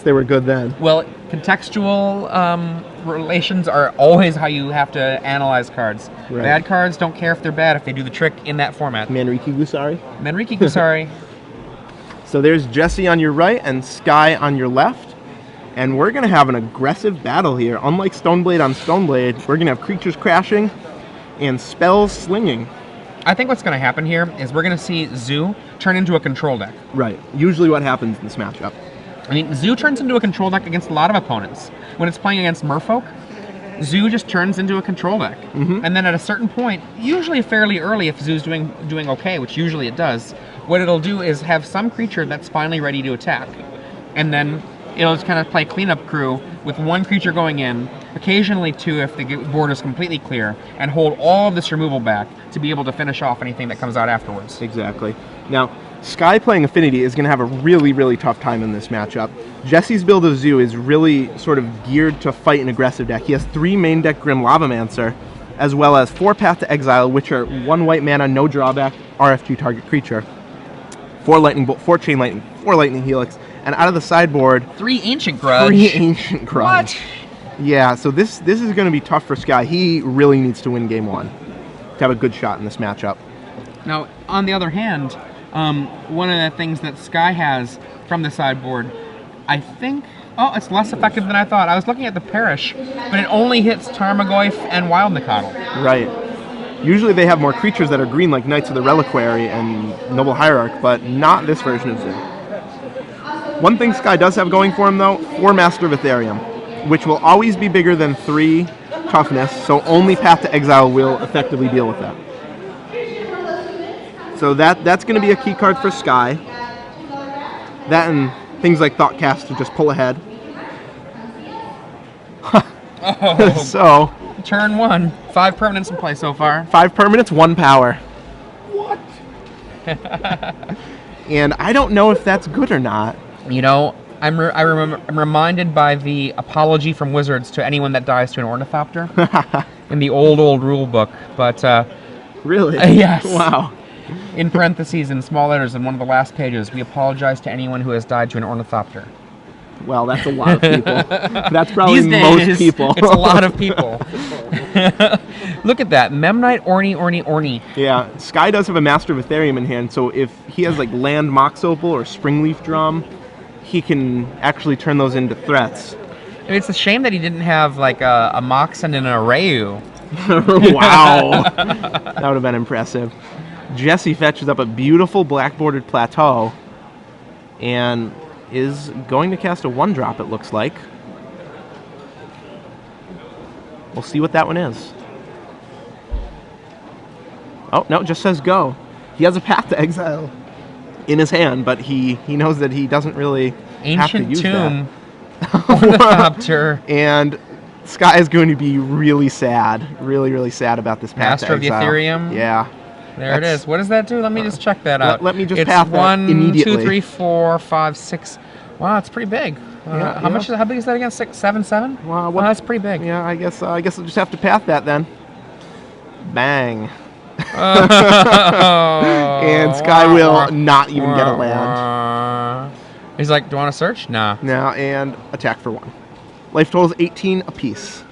cards, they were good then. Well, contextual relations are always how you have to analyze cards. Right. Bad cards don't care if they're bad if they do the trick in that format. Manriki Gusari. Manriki Gusari. So there's Jesse on your right and Skye on your left. And we're going to have an aggressive battle here. Unlike Stoneblade on Stoneblade, we're going to have creatures crashing and spells slinging. I think what's going to happen here is we're going to see Zoo turn into a control deck. Right. Usually what happens in this matchup. I mean, Zoo turns into a control deck against a lot of opponents. When it's playing against Merfolk, Zoo just turns into a control deck. And then at a certain point, usually fairly early if Zoo's doing okay, which usually it does, what it'll do is have some creature that's finally ready to attack. And then it'll just kind of play cleanup crew with one creature going in, occasionally two if the board is completely clear, and hold all of this removal back to be able to finish off anything that comes out afterwards. Exactly. Now, Skye playing Affinity is going to have a really, really tough time in this matchup. Jesse's build of Zoo is really sort of geared to fight an aggressive deck. He has 3 main deck Grim Lavamancer, as well as 4 Path to Exile, which are 1 white mana, no drawback, RF2 target creature, 4 Lightning Bolt, 4 Chain Lightning, 4 Lightning Helix, and out of the sideboard, 3 Ancient Grudge. 3 Ancient Grudge. What? Yeah, so this is going to be tough for Skye. He really needs to win game 1 to have a good shot in this matchup. Now, on the other hand, one of the things that Skye has from the sideboard, I think, oh, it's less effective than I thought. I was looking at the Parish, but it only hits Tarmogoyf and Wild McConahie. Right. Usually they have more creatures that are green, like Knights of the Reliquary and Noble Hierarch, but not this version of Zoo. One thing Skye does have going for him, though, 4 Master of Ethereum, which will always be bigger than 3 toughness, so only Path to Exile will effectively deal with that. So that's going to be a key card for Skye. That and things like Thoughtcast to just pull ahead. Oh, so turn 1. 5 permanents in play so far. 5 permanents, 1 power. What? And I don't know if that's good or not. You know, I'm reminded by the apology from Wizards to anyone that dies to an ornithopter in the old rule book. But really, yes. Wow. In parentheses, in small letters, in one of the last pages, we apologize to anyone who has died to an ornithopter. Well, that's a lot of people. That's probably These days, most people. It's a lot of people. Look at that. Memnite, Orny. Yeah, Skye does have a Master of Ethereum in hand, so if he has like Land Mox Opal or Springleaf Drum, he can actually turn those into threats. It's a shame that he didn't have like a Mox and an Arayu. Wow. That would have been impressive. Jesse fetches up a beautiful black-bordered plateau and is going to cast a 1-drop, it looks like. We'll see what that one is. Oh, no, it just says go. He has a Path to Exile in his hand, but he knows that he doesn't really have to use Tomb. that. And Skye is going to be really sad, really sad about this Path to Master of the Exile. Ethereum? Yeah. There it is. What does that do? Let me just check that out. Let me just it's pass that 1, immediately. 2, 3, 4, 5, 6. Wow, it's pretty big. How big is that again? 6, 7, 7? Wow, that's pretty big. Yeah, I guess I'll just have to path that then. Bang. And Skye will not even get a land. He's like, do you want to search? Nah. Now, and attack for 1. Life total is 18 apiece.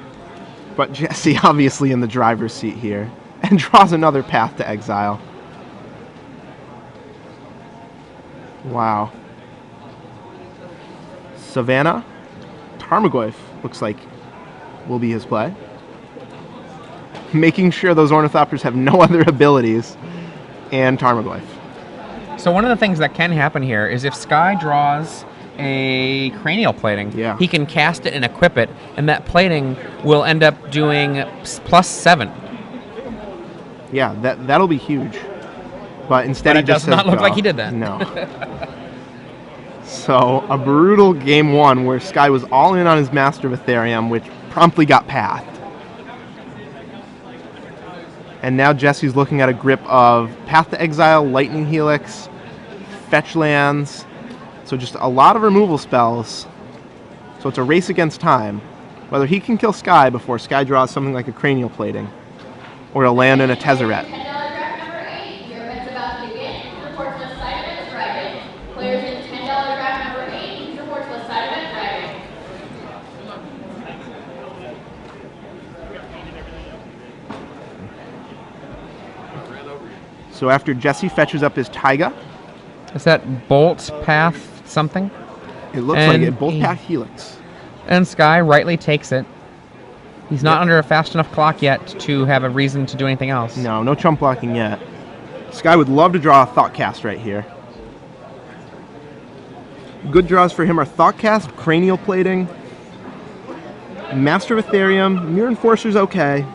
But Jesse obviously in the driver's seat here. And draws another Path to Exile. Wow. Savannah. Tarmogoyf looks like will be his play. Making sure those Ornithopters have no other abilities. And Tarmogoyf. So one of the things that can happen here is if Skye draws a Cranial Plating, he can cast it and equip it, and that plating will end up doing +7. Yeah, that'll be huge. But instead but he just does not says look go. like he did that. No. So a brutal game 1 where Skye was all in on his Master of Ethereum, which promptly got pathed. And now Jesse's looking at a grip of Path to Exile, Lightning Helix, fetch lands. So just a lot of removal spells. So it's a race against time. Whether he can kill Skye before Skye draws something like a Cranial Plating. Or a land and a Tezzeret. So after Jesse fetches up his Taiga, Is that Bolt Path something? it looks like And it. Both he- path Helix. And Skye rightly takes it. He's not under a fast enough clock yet to have a reason to do anything else. No chump blocking yet. Skye would love to draw a Thoughtcast right here. Good draws for him are Thoughtcast, Cranial Plating, Master of Ethereum, Mirror Enforcer's okay.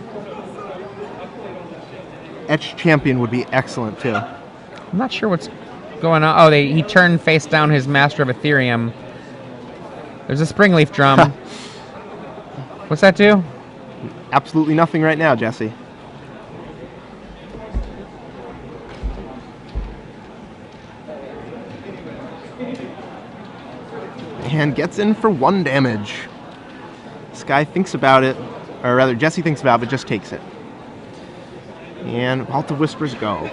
Etched Champion would be excellent too. I'm not sure what's going on. Oh, he turned face down his Master of Ethereum. There's a Springleaf Drum. What's that do? Absolutely nothing right now, Jesse. And gets in for 1 damage. Skye thinks about it, or rather Jesse thinks about it, but just takes it. And Vault of Whispers go.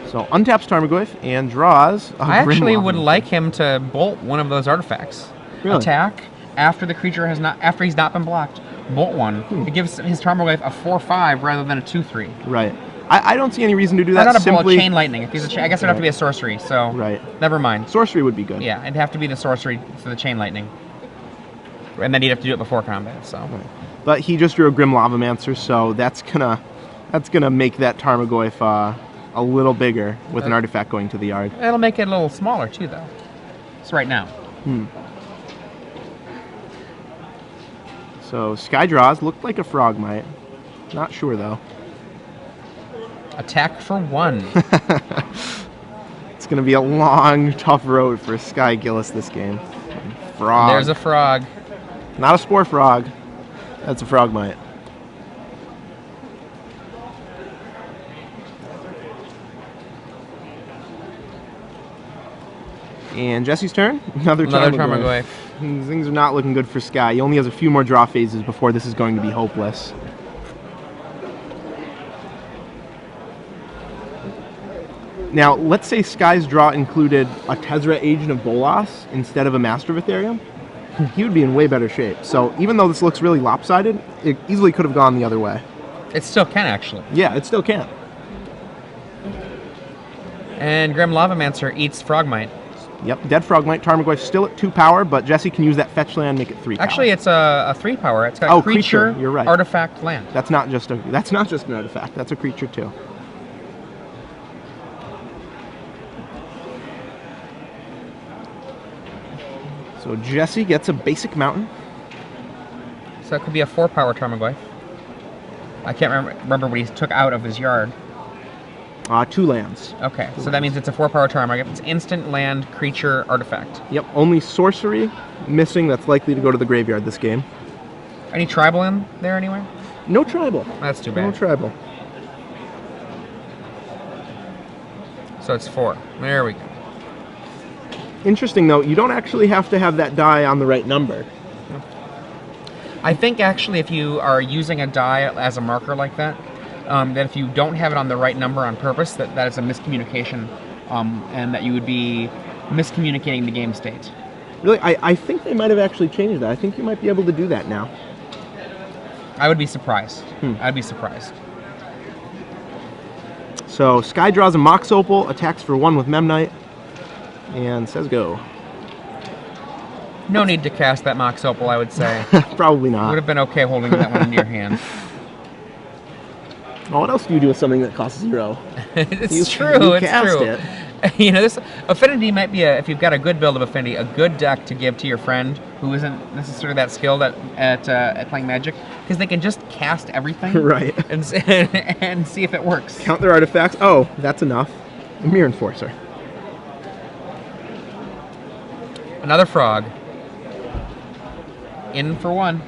So untaps Tarmogoyf and draws a I actually Grim would Lava. like him to bolt one of those artifacts. Really? Attack after the creature has not, after he's not been blocked. Bolt one. It gives his Tarmogoyf a 4/5 rather than a 2/3. Right. I don't see any reason to do that. Not a Simply, chain lightning. If he's I guess it'd have to be a sorcery. So Right. never mind. Sorcery would be good. Yeah, it'd have to be the sorcery for the chain lightning, and then he'd have to do it before combat. So But he just drew a Grim Lavamancer, so that's gonna make that Tarmogoyf a little bigger with an artifact going to the yard. it'll make it a little smaller too, though. It's right now. So Skye draws, looked like a Frogmite. Not sure though. Attack for 1. It's gonna be a long, tough road for Skye Gillis this game. Frog. There's a frog. Not a Spore Frog. That's a Frogmite. And Jesse's turn. Another Tarmogoyf. Things are not looking good for Skye. He only has a few more draw phases before this is going to be hopeless. Now, let's say Skye's draw included a Tezzeret Agent of Bolas instead of a Master of Ethereum. He would be in way better shape. So even though this looks really lopsided, it easily could have gone the other way. It still can, actually. Yeah, it still can. And Grim Lavamancer eats Frogmite. Yep, Dead Frogmite, Tarmogoyf still at 2 power, but Jesse can use that fetch land, make it 3 power. Actually, it's a 3 power. It's got creature, you're right. artifact, land. That's not just an artifact. That's a creature too. So Jesse gets a basic mountain. So that could be a 4 power Tarmogoyf. I can't remember what he took out of his yard. 2 lands. Okay, so that means it's a 4 power Tarmogoyf. It's instant land, creature, artifact. Yep, only sorcery missing that's likely to go to the graveyard this game. Any tribal in there anywhere? No tribal. That's too No bad. tribal. So it's 4. There we go. Interesting though, you don't actually have to have that die on the right number. I think actually if you are using a die as a marker like that, that if you don't have it on the right number on purpose, that is a miscommunication, and that you would be miscommunicating the game state. Really, I think they might have actually changed that. I think you might be able to do that now. I would be surprised. I'd be surprised. So Skye draws a Mox Opal, attacks for 1 with Memnite, and says go. No need to cast that Mox Opal, I would say. Probably Would not. have been okay holding that one in your hand. Well, what else do you do with something that costs 0? It's You true. It's cast true. it. You know, this affinity might be if you've got a good build of affinity, a good deck to give to your friend who isn't necessarily that skilled at playing Magic, because they can just cast everything, Right. and see if it works. Count their artifacts. Oh, that's enough. Mirror Enforcer. Another frog. In for 1.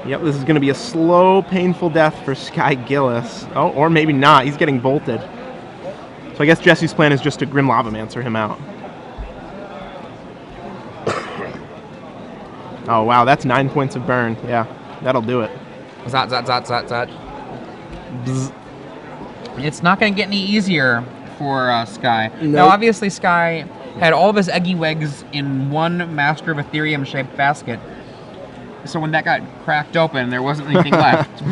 Yep, this is going to be a slow, painful death for Skye Gillis. Oh, or maybe not. He's getting bolted. So I guess Jesse's plan is just to Grim Lavamancer him out. Oh, wow, that's 9 points of burn. Yeah, that'll do it. Zot, zot, zot, zot, zot. Bzz. It's not going to get any easier for Skye. Nope. Now, obviously, Skye had all of his eggy wigs in one Master of Ethereum shaped basket. So when that got cracked open, there wasn't anything left.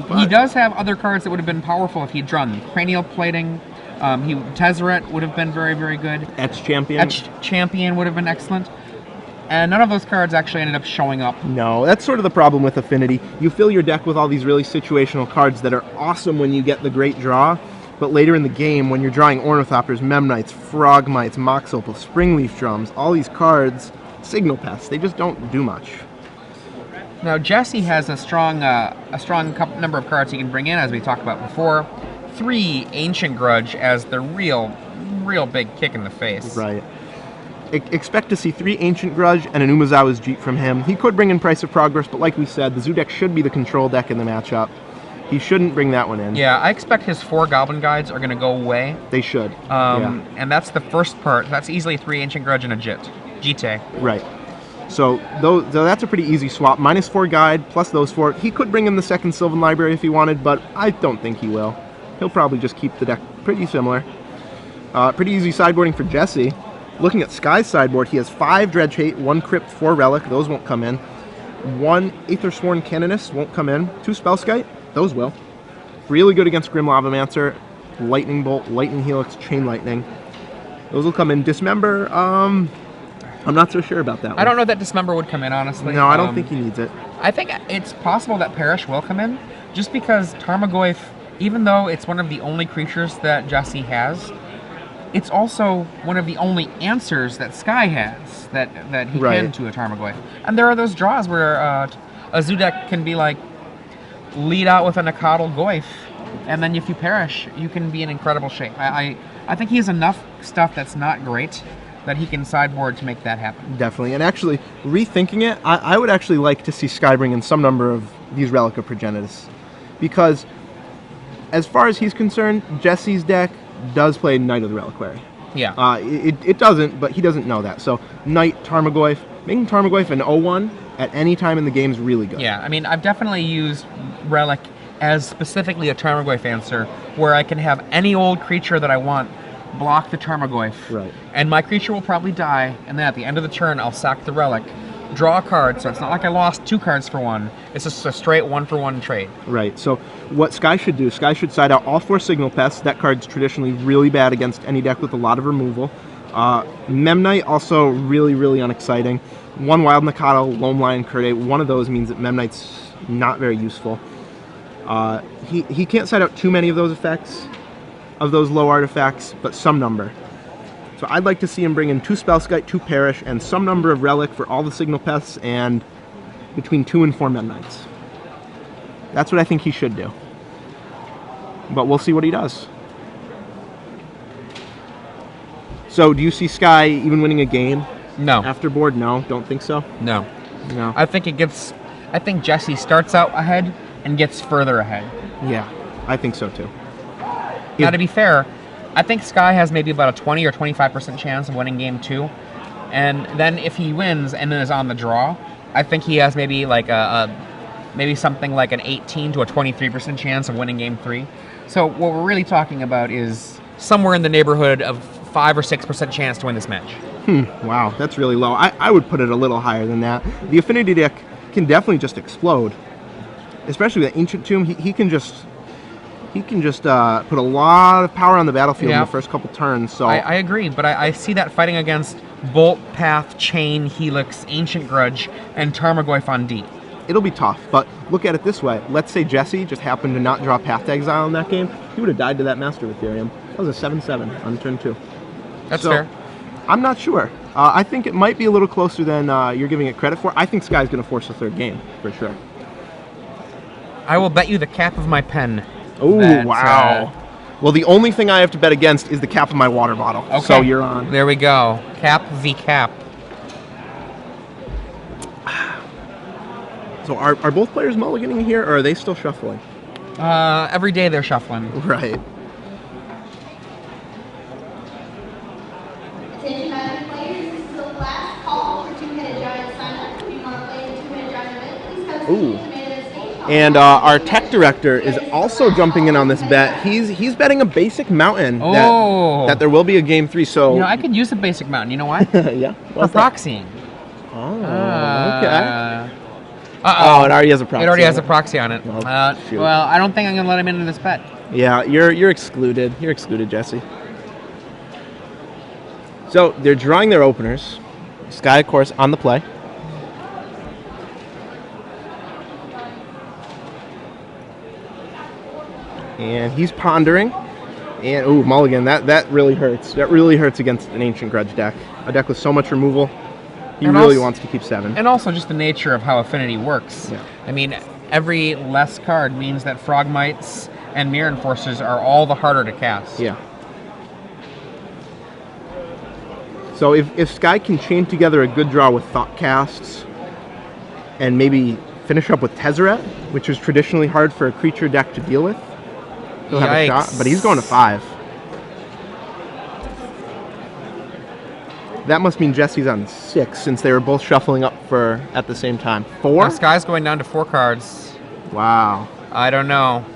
But he does have other cards that would have been powerful if he'd drawn Cranial Plating. Tezzeret would have been very, very good. Etched Champion. Etched Champion would have been excellent. And none of those cards actually ended up showing up. No, that's sort of the problem with Affinity. You fill your deck with all these really situational cards that are awesome when you get the great draw, but later in the game, when you're drawing Ornithopters, Memnites, Frogmites, Mox Opal, Springleaf Drums, all these cards, Signal Pests, they just don't do much. Now, Jesse has a strong number of cards he can bring in, as we talked about before. 3 Ancient Grudge as the real big kick in the face. Right. Expect to see 3 Ancient Grudge and an Umezawa's Jeep from him. He could bring in Price of Progress, but like we said, the Zoo deck should be the control deck in the matchup. He shouldn't bring that one in. Yeah, I expect his 4 Goblin Guides are going to go away. They should. And that's the first part. That's easily 3 Ancient Grudge and a Jite. Right. So that's a pretty easy swap. -4 Guide, plus those 4. He could bring in the second Sylvan Library if he wanted, but I don't think he will. He'll probably just keep the deck pretty similar. Pretty easy sideboarding for Jesse. Looking at Skye's sideboard, he has 5 Dredge Hate, 1 Crypt, 4 Relic. Those won't come in. 1 Aethersworn Canonist won't come in. 2 Spellskite. Those will. Really good against Grim Lavamancer. Lightning Bolt, Lightning Helix, Chain Lightning. Those will come in. Dismember, I'm not so sure about that one. I don't know that Dismember would come in, honestly. No, I don't think he needs it. I think it's possible that Perish will come in, just because Tarmogoyf, even though it's one of the only creatures that Jesse has, it's also one of the only answers that Skye has that he can to a Tarmogoyf. And there are those draws where a Zoo deck can be like, lead out with a Nakatl Goyf, and then if you Perish, you can be in incredible shape. I think he has enough stuff that's not great that he can sideboard to make that happen. Definitely. And actually, rethinking it, I would actually like to see Skye bring in some number of these Relic of Progenitus. Because as far as he's concerned, Jesse's deck does play Knight of the Reliquary. Yeah. It doesn't, but he doesn't know that. So Knight, Tarmogoyf, making Tarmogoyf an 0-1 at any time in the game is really good. Yeah, I mean, I've definitely used Relic as specifically a Tarmogoyf answer, where I can have any old creature that I want block the Tarmogoyf. Right. And my creature will probably die, and then at the end of the turn, I'll sack the Relic, draw a card, so it's not like I lost 2 cards for 1. It's just a straight 1-for-1 trade. Right. So what Skye should do, Skye should side out all 4 Signal Pests. That card's traditionally really bad against any deck with a lot of removal. Memnite, also really, really unexciting. 1 Wild Nakatl, Loam Lion, Kurde. One of those means that Memnite's not very useful. He can't side out too many of those effects, of those low artifacts, but some number. So I'd like to see him bring in 2 Spellskite, 2 Perish, and some number of Relic for all the Signal Pests, and between 2 and 4 Memnites. That's what I think he should do. But we'll see what he does. So do you see Skye even winning a game? No. After board? No, don't think so? No. No. I think Jesse starts out ahead and gets further ahead. Yeah, I think so too. Now, to be fair, I think Skye has maybe about a 20 or 25% chance of winning game 2. And then if he wins and then is on the draw, I think he has maybe like maybe something like an 18 to a 23% chance of winning game 3. So what we're really talking about is somewhere in the neighborhood of 5 or 6% chance to win this match. Wow, that's really low. I would put it a little higher than that. The Affinity deck can definitely just explode. Especially with Ancient Tomb, he can just put a lot of power on the battlefield in the first couple turns. So I agree, but I see that fighting against Bolt, Path, Chain, Helix, Ancient Grudge, and Tarmogoyf on D. It'll be tough, but look at it this way. Let's say Jesse just happened to not draw Path to Exile in that game. He would have died to that Master of Ethereum. That was a 7-7 on turn 2. That's fair. I'm not sure. I think it might be a little closer than you're giving it credit for. I think Skye's going to force a 3rd game, for sure. I will bet you the cap of my pen. Oh, wow. Well, the only thing I have to bet against is the cap of my water bottle. Okay. So you're on. There we go. Cap v cap. So are both players mulliganing here, or are they still shuffling? Every day they're shuffling. Right. Attention Magic players, this is the last call for 2-Headed Giant sign-up. If you want to play the 2-Headed Giant event, please come see Ooh. the man of the stage. And our tech director is also jumping in on this bet. He's betting a basic mountain that there will be a game 3. So You know, I could use a basic mountain. You know why? yeah. For proxying. Oh, okay. Uh-oh. Oh, it already has a proxy. It already has a proxy on it. Oh, shoot. Well, I don't think I'm going to let him into this bet. Yeah, you're excluded. You're excluded, Jesse. So they're drawing their openers. Skye, of course, on the play. And he's pondering. And, ooh, mulligan. That really hurts. That really hurts against an Ancient Grudge deck. A deck with so much removal. He And really also- wants to keep 7. And also just the nature of how Affinity works. Yeah. I mean, every less card means that Frogmites and Mirror Enforcers are all the harder to cast. Yeah. So if Skye can chain together a good draw with Thought Casts and maybe finish up with Tezzeret, which is traditionally hard for a creature deck to deal with, he'll have a shot. But he's going to 5. That must mean Jesse's on 6 since they were both shuffling up for at the same time. 4? Now Skye's going down to 4 cards. Wow. I don't know.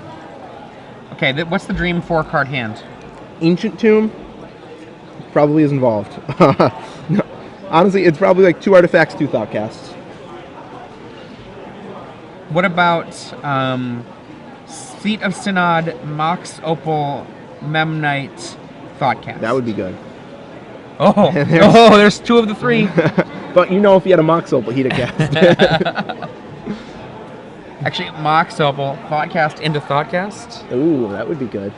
Okay, what's the dream 4-card hand? Ancient Tomb probably is involved. No, honestly, it's probably like 2 artifacts, 2 Thought Casts. What about Seat of Synod, Mox Opal, Memnite, Thoughtcast? That would be good. Oh, there's 2 of the 3. But you know if he had a Mox Opal, he'd have cast. Actually, Mox Opal, Thoughtcast into Thoughtcast. Ooh, that would be good.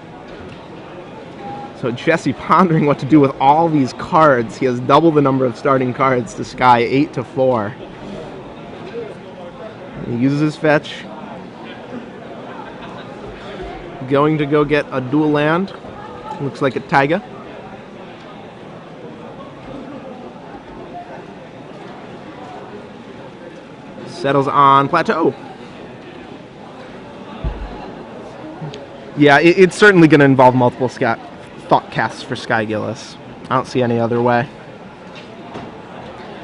So Jesse pondering what to do with all these cards. He has double the number of starting cards to Skye, 8 to 4. He uses his fetch. Going to go get a dual land. Looks like a Taiga. Settles on Plateau. Yeah, it's certainly going to involve multiple thought casts for Skye Gillis. I don't see any other way.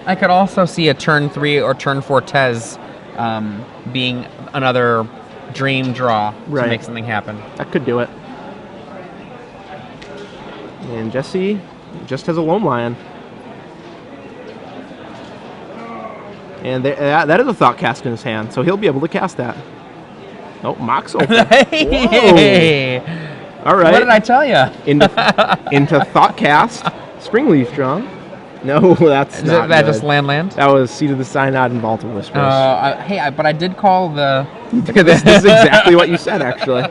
I could also see a turn 3 or turn 4 Tez being another dream draw to make something happen. That could do it. And Jesse just has a Loam Lion. And that is a Thought Cast in his hand, so he'll be able to cast that. Oh, Mox Opal. Hey! All right. What did I tell you? into Thought Cast. Springleaf drawn. No, that's not that good. just land? That was Seat of the Synod and Vault of Whispers. But I did call the... this is exactly what you said, actually.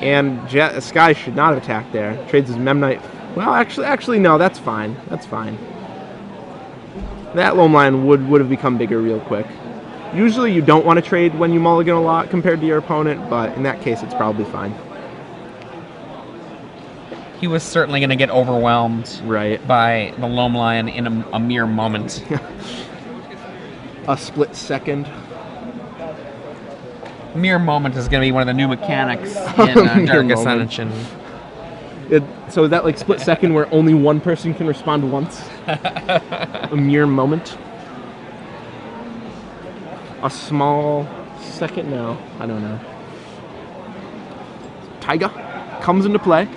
And Skye should not have attacked there. Trades his Memnite. Well, actually, no, that's fine. That's fine. That Loam Lion would have become bigger real quick. Usually you don't want to trade when you mulligan a lot compared to your opponent, but in that case it's probably fine. He was certainly going to get overwhelmed by the Loam Lion in a mere moment. A split second. Mere moment is going to be one of the new mechanics in Dark Ascension. So is that like split second where only one person can respond once? A mere moment? A small second? No, I don't know. Taiga comes into play.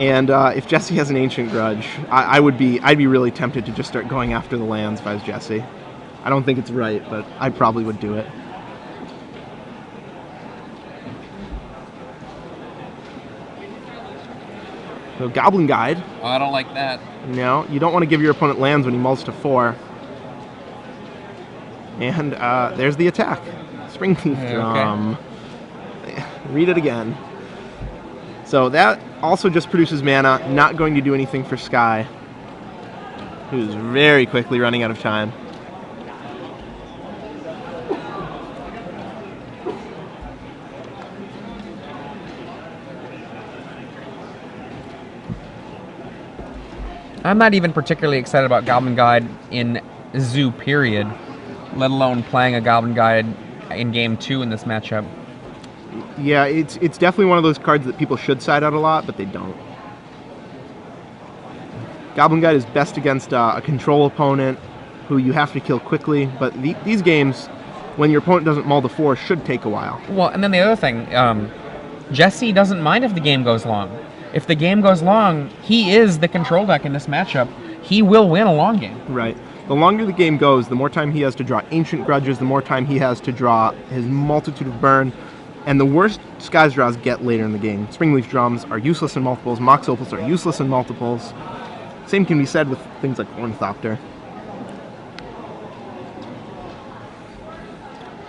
And if Jesse has an Ancient Grudge, I'd be really tempted to just start going after the lands if I was Jesse. I don't think it's right, but I probably would do it. So Goblin Guide. Oh, I don't like that. No, you don't want to give your opponent lands when he mulls to 4. And there's the attack. Springleaf Drum. Okay. Read it again. So that also just produces mana, not going to do anything for Skye, who's very quickly running out of time. I'm not even particularly excited about Goblin Guide in Zoo, period, let alone playing a Goblin Guide in Game 2 in this matchup. Yeah, it's definitely one of those cards that people should side out a lot, but they don't. Goblin Guide is best against a control opponent who you have to kill quickly, but these games, when your opponent doesn't mull the 4, should take a while. Well, and then the other thing, Jesse doesn't mind if the game goes long. If the game goes long, he is the control deck in this matchup. He will win a long game. Right. The longer the game goes, the more time he has to draw Ancient Grudges, the more time he has to draw his Multitude of Burn, and the worse Skye's draws get later in the game. Springleaf Drums are useless in multiples, Mox Opals are useless in multiples. Same can be said with things like Ornithopter.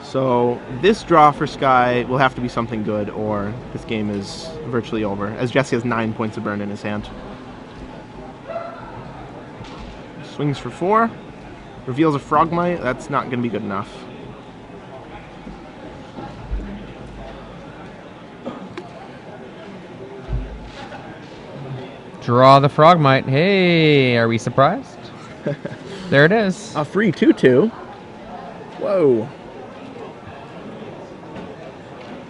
So this draw for Skye will have to be something good, or this game is virtually over, as Jesse has 9 points of burn in his hand. Swings for 4, reveals a Frogmite. That's not going to be good enough. Draw the Frogmite. Hey, are we surprised? There it is. A free 2/2. Whoa.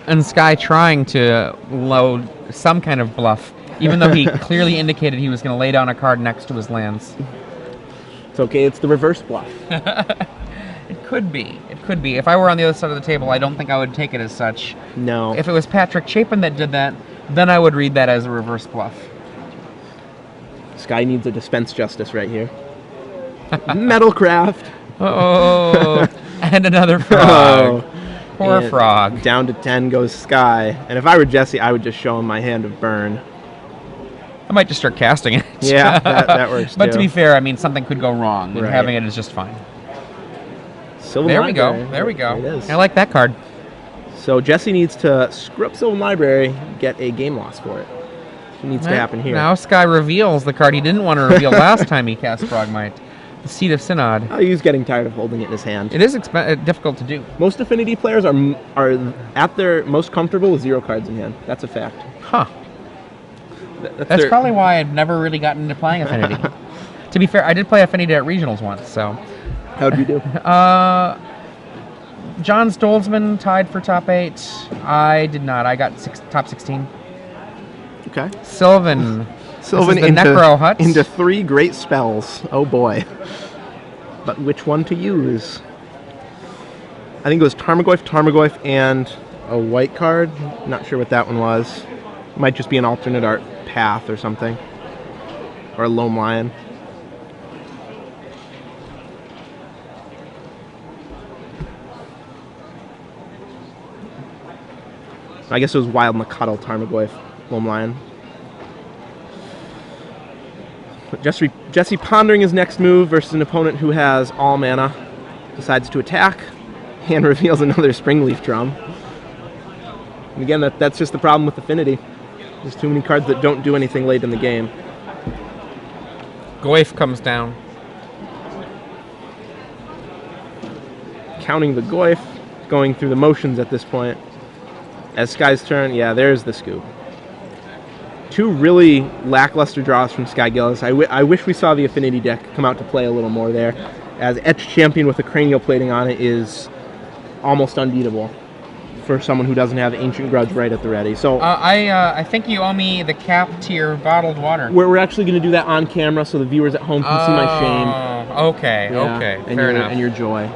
And Skye trying to load some kind of bluff, even though he clearly indicated he was going to lay down a card next to his lands. It's okay, it's the reverse bluff. It could be. It could be. If I were on the other side of the table, I don't think I would take it as such. No. If it was Patrick Chapin that did that, then I would read that as a reverse bluff. Skye needs a dispense justice right here. Metalcraft. Oh, and another frog. Oh. Poor And frog. Down to 10 goes Skye. And if I were Jesse, I would just show him my hand of burn. I might just start casting it. Yeah, that works But too. to be fair, I mean, something could go wrong, and Right. having it is just fine. Sylvan There we go. Library. There we go. There it is. I like that card. So Jesse needs to screw up Sylvan Library, get a game loss for it. It needs to happen here. Now Skye reveals the card he didn't want to reveal last time he cast Frogmite. The Seed of Synod. Oh, he's getting tired of holding it in his hand. It is difficult to do. Most Affinity players are at their most comfortable with 0 cards in hand. That's a fact. Huh. That's their- probably why I've never really gotten into playing Affinity. To be fair, I did play Affinity at regionals once, so. How'd you do? John Stolzman tied for top 8. I did not. I got top 16. Okay. Sylvan. Sylvan This is the Necro Hut. into 3 great spells. Oh boy. But which one to use? I think it was Tarmogoyf, and a white card. Not sure what that one was. Might just be an alternate art path or something. Or a Loam Lion. I guess it was Wild Makatl, Tarmogoyf, Loam Lion. Jesse pondering his next move versus an opponent who has all mana, decides to attack, and reveals another Springleaf Drum. And again, that's just the problem with Affinity. There's too many cards that don't do anything late in the game. Goyf comes down. Counting the Goyf, going through the motions at this point. As Skye's turn, yeah, there's the scoop. 2 really lackluster draws from Skye Gillis. I wish we saw the Affinity deck come out to play a little more there, as Etched Champion with a cranial plating on it is almost unbeatable for someone who doesn't have Ancient Grudge right at the ready. So I think you owe me the cap tier bottled water. we're actually going to do that on camera so the viewers at home can see my shame. Okay, Yeah, okay, and fair your, enough. and your joy.